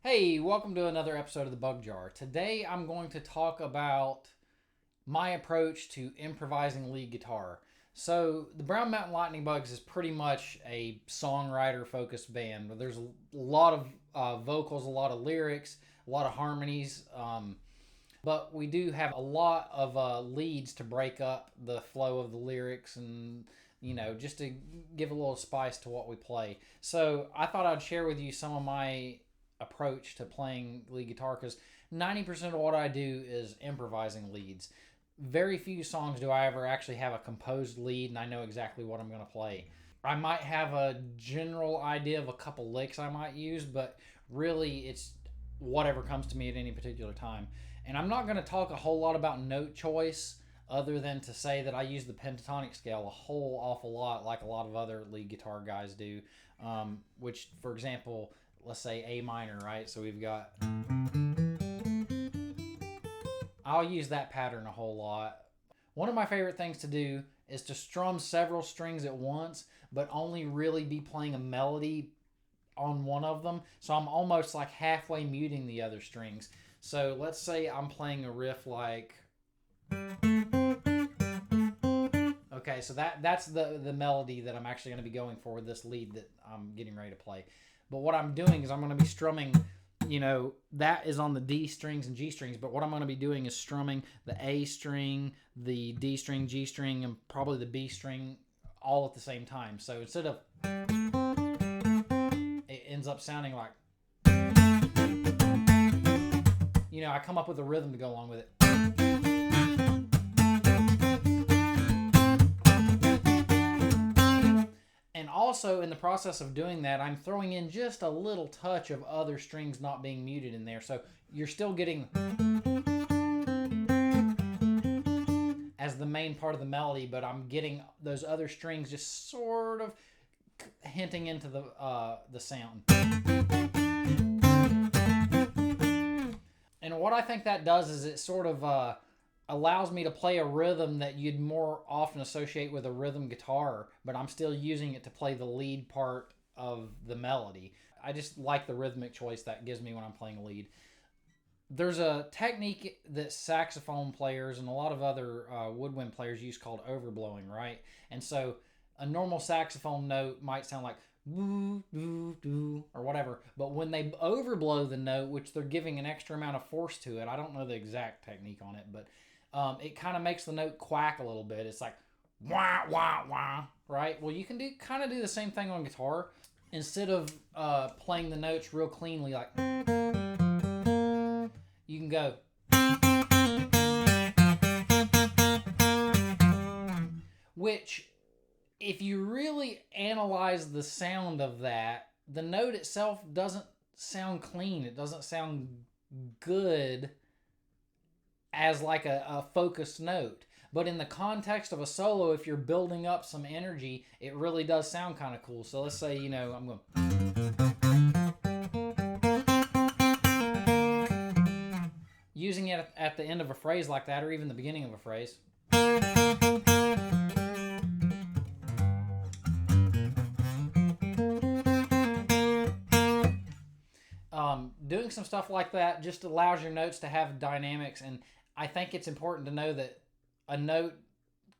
Hey, welcome to another episode of the Bug Jar. Today I'm going to talk about my approach to improvising lead guitar. So, the Brown Mountain Lightning Bugs is pretty much a songwriter focused band. There's a lot of vocals, a lot of lyrics, a lot of harmonies, but we do have a lot of leads to break up the flow of the lyrics and just to give a little spice to what we play. So, I thought I'd share with you some of my approach to playing lead guitar because 90% of what I do is improvising leads. Very few songs do I ever actually have a composed lead and I know exactly what I'm going to play. I might have a general idea of a couple licks I might use, but really it's whatever comes to me at any particular time. And I'm not going to talk a whole lot about note choice other than to say that I use the pentatonic scale a whole awful lot, like a lot of other lead guitar guys do. Which, for example, let's say A minor, right? So we've got, I'll use that pattern a whole lot. One of my favorite things to do is to strum several strings at once, but only really be playing a melody on one of them. So I'm almost like halfway muting the other strings. So let's say I'm playing a riff like, okay, so that's the melody that I'm actually going to be going for with this lead that I'm getting ready to play. But what I'm doing is I'm going to be strumming, that is on the D strings and G strings. But what I'm going to be doing is strumming the A string, the D string, G string, and probably the B string all at the same time. So instead of, it ends up sounding like, I come up with a rhythm to go along with it. Also, in the process of doing that, I'm throwing in just a little touch of other strings not being muted in there. So you're still getting as the main part of the melody, but I'm getting those other strings just sort of hinting into the sound. And what I think that does is it sort of allows me to play a rhythm that you'd more often associate with a rhythm guitar, but I'm still using it to play the lead part of the melody. I just like the rhythmic choice that gives me when I'm playing a lead. There's a technique that saxophone players and a lot of other woodwind players use called overblowing, right? And so a normal saxophone note might sound like woo, doo, doo, or whatever. But when they overblow the note, which they're giving an extra amount of force to it, I don't know the exact technique on it, but it kind of makes the note quack a little bit. It's like wah wah wah, right? Well, you can do the same thing on guitar. Instead of playing the notes real cleanly, like you can go, which if you really analyze the sound of that, the note itself doesn't sound clean. It doesn't sound good as like a focused note. But in the context of a solo, if you're building up some energy, it really does sound kind of cool. So let's say, I'm going, using it at the end of a phrase like that, or even the beginning of a phrase. Doing some stuff like that just allows your notes to have dynamics, and I think it's important to know that a note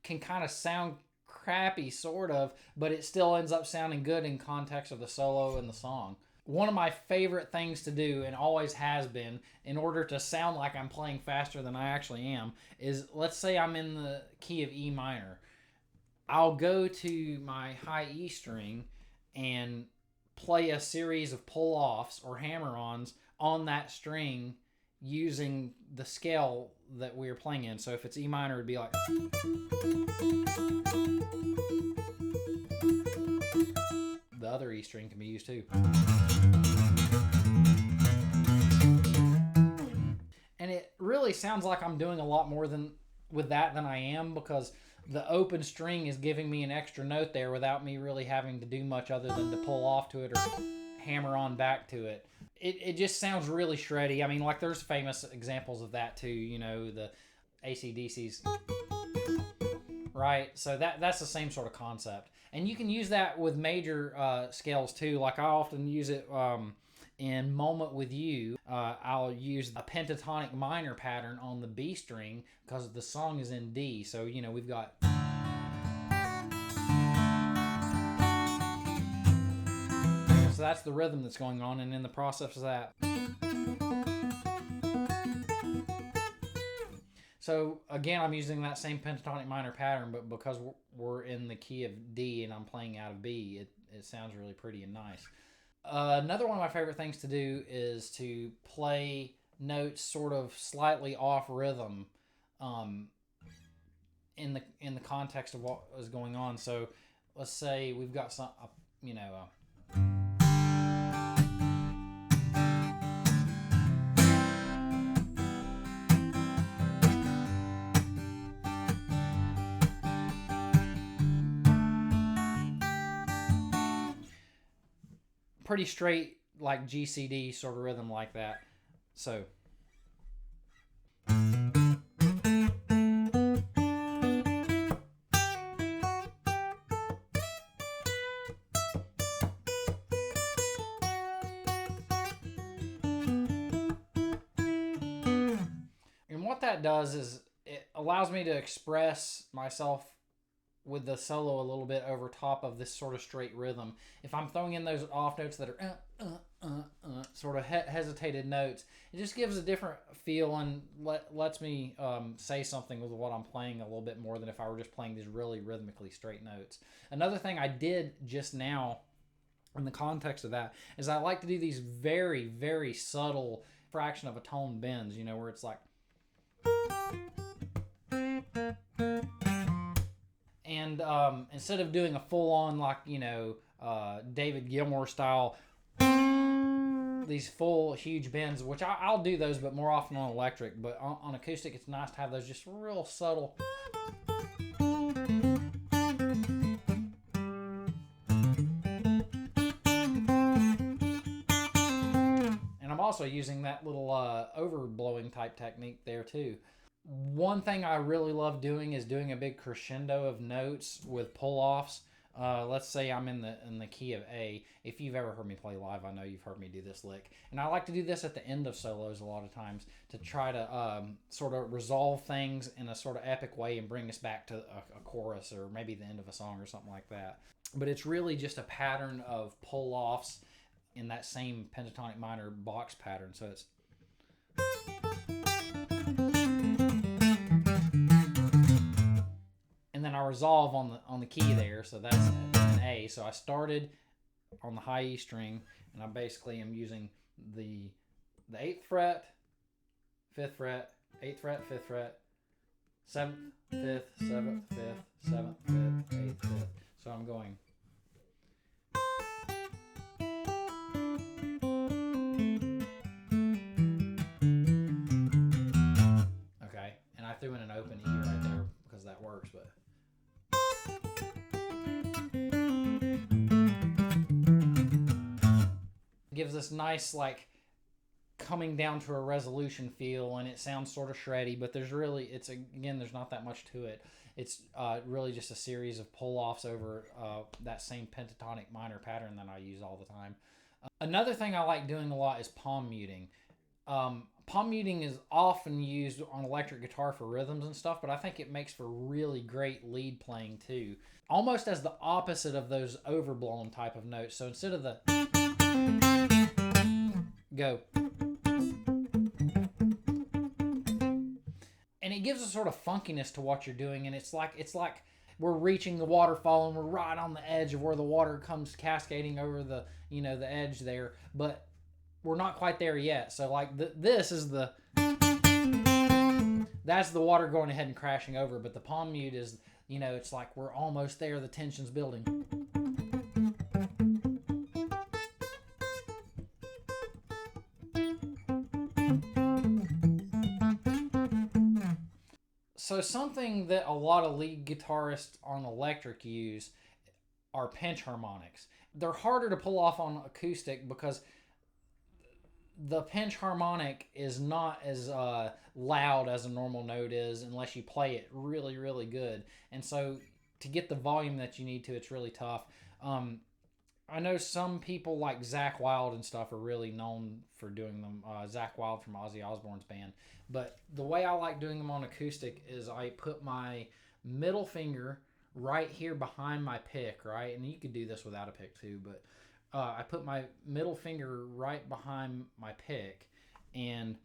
can kind of sound crappy, sort of, but it still ends up sounding good in context of the solo and the song. One of my favorite things to do, and always has been, in order to sound like I'm playing faster than I actually am, is let's say I'm in the key of E minor. I'll go to my high E string and play a series of pull-offs or hammer-ons on that string using the scale that we are playing in. So if it's E minor, it'd be like, the other E string can be used too. And it really sounds like I'm doing a lot more with that than I am, because the open string is giving me an extra note there without me really having to do much other than to pull off to it or hammer on back to it. It just sounds really shreddy. I mean, like there's famous examples of that too, the AC/DCs, right? So that's the same sort of concept. And you can use that with major scales too. Like I often use it In Moment With You, I'll use a pentatonic minor pattern on the B string because the song is in D. So, you know, we've got... So that's the rhythm that's going on, and in the process of that... So, again, I'm using that same pentatonic minor pattern, but because we're in the key of D and I'm playing out of B, it sounds really pretty and nice. Another one of my favorite things to do is to play notes sort of slightly off rhythm in the context of what is going on. So let's say we've got some, pretty straight like GCD sort of rhythm like that. So and what that does is it allows me to express myself with the solo a little bit over top of this sort of straight rhythm. If I'm throwing in those off notes that are sort of hesitated notes, it just gives a different feel and lets me say something with what I'm playing a little bit more than if I were just playing these really rhythmically straight notes. Another thing I did just now in the context of that is I like to do these very, very subtle fraction of a tone bends, you know, where it's like... And instead of doing a full-on, like, you know, David Gilmour style, these full, huge bends, which I'll do those, but more often on electric. But on acoustic, it's nice to have those just real subtle. And I'm also using that little overblowing type technique there, too. One thing I really love doing is doing a big crescendo of notes with pull-offs. Let's say I'm in the key of A. If you've ever heard me play live, I know you've heard me do this lick. And I like to do this at the end of solos a lot of times to try to sort of resolve things in a sort of epic way and bring us back to a chorus or maybe the end of a song or something like that. But it's really just a pattern of pull-offs in that same pentatonic minor box pattern. So it's... And then I resolve on the key there, so that's an A. So I started on the high E string, and I basically am using the 8th fret, 5th fret, 8th fret, 5th fret, 7th, 5th, 7th, 5th, 7th, 5th, 8th, 5th. So I'm going. Okay, and I threw in an open E right there because that works, but... gives this nice, like, coming down to a resolution feel, and it sounds sort of shreddy, but there's really, again, there's not that much to it. It's really just a series of pull-offs over that same pentatonic minor pattern that I use all the time. Another thing I like doing a lot is palm muting. Palm muting is often used on electric guitar for rhythms and stuff, but I think it makes for really great lead playing too. Almost as the opposite of those overblown type of notes. So instead of the... go. And it gives a sort of funkiness to what you're doing, and it's like we're reaching the waterfall and we're right on the edge of where the water comes cascading over the, you know, the edge there, but we're not quite there yet. So like this is the... that's the water going ahead and crashing over, but the palm mute is, you know, it's like we're almost there, the tension's building. So something that a lot of lead guitarists on electric use are pinch harmonics. They're harder to pull off on acoustic because the pinch harmonic is not as loud as a normal note is unless you play it really, really good. And so to get the volume that you need to, it's really tough. I know some people like Zack Wild and stuff are really known for doing them. Zack Wild from Ozzy Osbourne's band. But the way I like doing them on acoustic is I put my middle finger right here behind my pick, right? And you could do this without a pick too, but I put my middle finger right behind my pick, and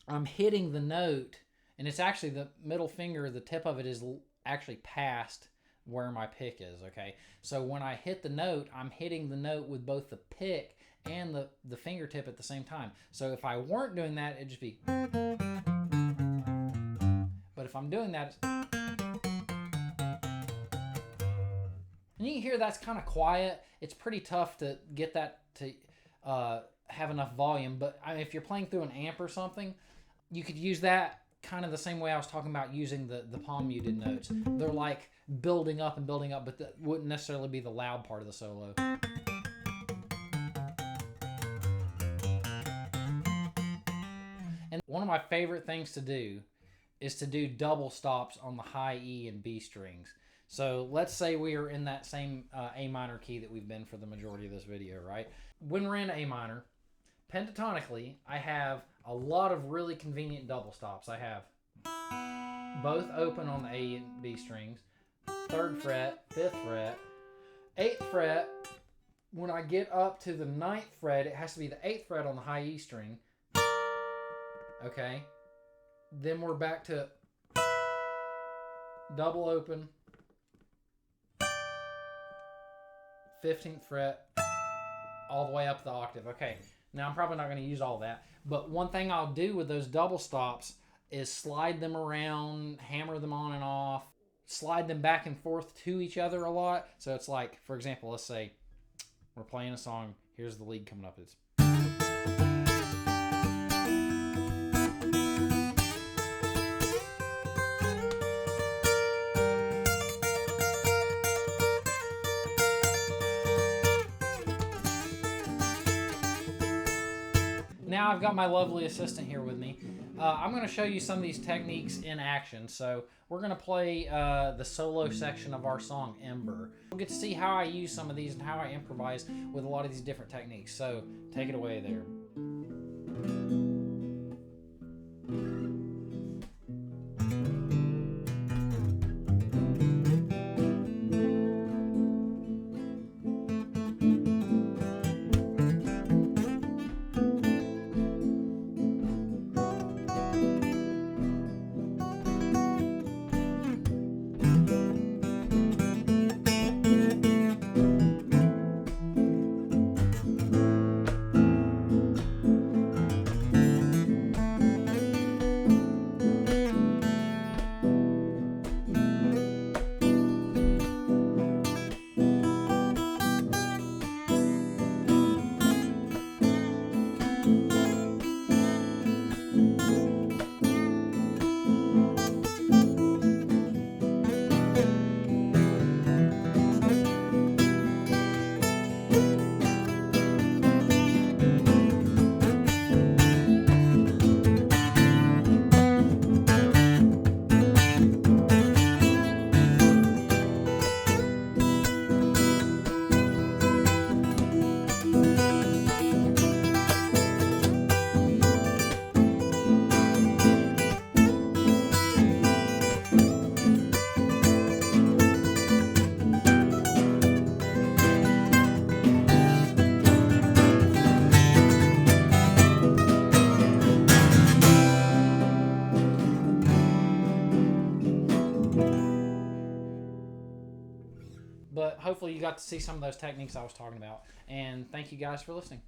I'm hitting the note, and it's actually the middle finger, the tip of it is actually past where my pick is, okay? So when I hit the note, I'm hitting the note with both the pick and the fingertip at the same time. So if I weren't doing that, it'd just be... But if I'm doing that, and you can hear that's kind of quiet. It's pretty tough to get that to have enough volume. But I mean, if you're playing through an amp or something, you could use that kind of the same way I was talking about using the palm muted notes. They're like building up and building up, but that wouldn't necessarily be the loud part of the solo. And one of my favorite things to do is to do double stops on the high E and B strings. So let's say we are in that same A minor key that we've been for the majority of this video, right? When we're in A minor, pentatonically, I have a lot of really convenient double stops. I have both open on the A and B strings, 3rd fret, 5th fret, 8th fret. When I get up to the 9th fret, it has to be the 8th fret on the high E string. Okay. Then we're back to double open, 15th fret, all the way up the octave. Okay. Now, I'm probably not going to use all that, but one thing I'll do with those double stops is slide them around, hammer them on and off, slide them back and forth to each other a lot. So it's like, for example, let's say we're playing a song. Here's the lead coming up. It's... Now I've got my lovely assistant here with me. I'm going to show you some of these techniques in action. So we're going to play the solo section of our song, Ember. We'll get to see how I use some of these and how I improvise with a lot of these different techniques. So take it away there. But hopefully you got to see some of those techniques I was talking about. And thank you guys for listening.